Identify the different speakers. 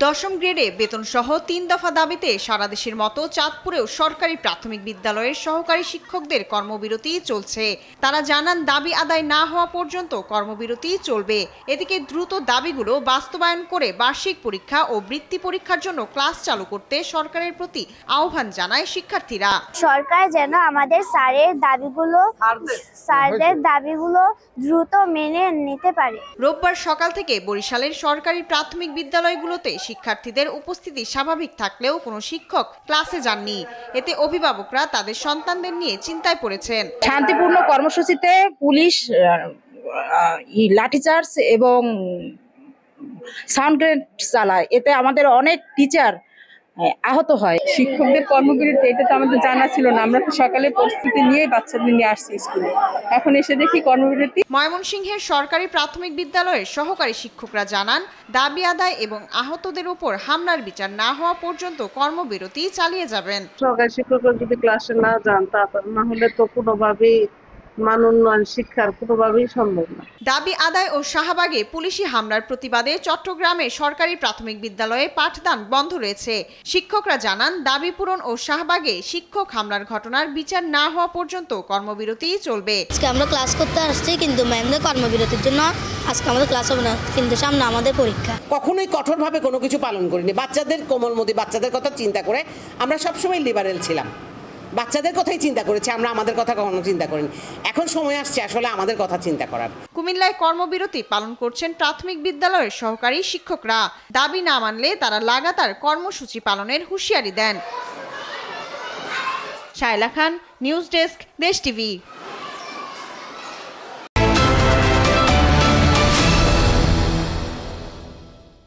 Speaker 1: দশম গ্রেডে বেতনসহ ৩ দফা দাবিতে সারা দেশের মতো চাঁদপুরেও সরকারি প্রাথমিক বিদ্যালয়ের সহকারী শিক্ষকদের কর্মবিরতি চলছে। তারা জানান, দাবি আদায় না হওয়া পর্যন্ত কর্মবিরতি চলবে। এদিকে দ্রুত দাবিগুলো বাস্তবায়ন করে বার্ষিক পরীক্ষা ও বৃত্তি পরীক্ষার জন্য ক্লাস চালু করতে সরকারের প্রতি আহ্বান জানায় শিক্ষার্থীরা।
Speaker 2: সরকার যেন আমাদের স্যারদের দাবিগুলো দ্রুত মেনে নিতে পারে।
Speaker 1: রোববার সকাল থেকে বরিশালের সরকারি প্রাথমিক বিদ্যালয়গুলোতে শিক্ষার্থীদের উপস্থিতি স্বাভাবিক থাকলেও কোনো শিক্ষক ক্লাসে যাননি। এতে অভিভাবকরা তাদের সন্তানদের নিয়ে চিন্তায় পড়েছেন।
Speaker 3: শান্তিপূর্ণ কর্মসূচিতে পুলিশ লাঠিচার্জ এবং সাউন্ড গ্রেনেড চালায়, এতে আমাদের অনেক টিচার আহত হয়।
Speaker 4: শিক্ষকদের কর্মবিরতি এটা তো আমাদের জানা ছিল না। আমরা তো সকালে পরিস্থিতি নিয়ে বাচ্চাদের নিয়ে আসছি স্কুলে, এখন এসে দেখি কর্মবিরতি।
Speaker 1: ময়মনসিংহের সরকারি প্রাথমিক বিদ্যালয়ের সহকারী শিক্ষকরা জানান, দাবি আদায় এবং আহতদের উপর হামলার বিচার না হওয়া পর্যন্ত কর্মবিরতি চালিয়ে যাবেন।
Speaker 5: সরকারি শিক্ষকরা যদি ক্লাসে না যান, না হলে তো কোনোভাবেই মান উন্নয়ন শিক্ষার কোনোভাবেই সম্ভব না।
Speaker 1: দাবি আদায় ও শাহবাগে পুলিশি হামলার প্রতিবাদে চট্টগ্রামে সরকারি প্রাথমিক বিদ্যালয়ে পাঠদান বন্ধ রয়েছে। শিক্ষকরা জানান, দাবি পূরণ ও শাহবাগে শিক্ষক হামলার ঘটনার বিচার না হওয়া পর্যন্ত কর্মবিরতি চলবে।
Speaker 2: আজকে আমরা ক্লাস করতে আসছি, কিন্তু ম্যামদের কর্মবিরতির জন্য আজকে আমাদের ক্লাস হবে না, কিন্তু সামনে আমাদের পরীক্ষা।
Speaker 6: কখনোই কঠোরভাবে কোনো কিছু পালন করিনি। বাচ্চাদের কোমলমতি বাচ্চাদের কথা চিন্তা করে আমরা সবসময় লিবারেল ছিলাম। বাচ্চাদের কথাই চিন্তা করেছি আমরা, আমাদের কথা কখনো চিন্তা করিনি। এখন সময় আসছে আসলে আমাদের কথা চিন্তা করার।
Speaker 1: কুমিল্লায় কর্মবিরতি পালন করছেন প্রাথমিক বিদ্যালয়ের সহকারী শিক্ষকরা। দাবি না মানলে তারা লাগাতার কর্মসূচি পালনের হুঁশিয়ারি দেন। শায়লা খান, নিউজ ডেস্ক, দেশ টিভি।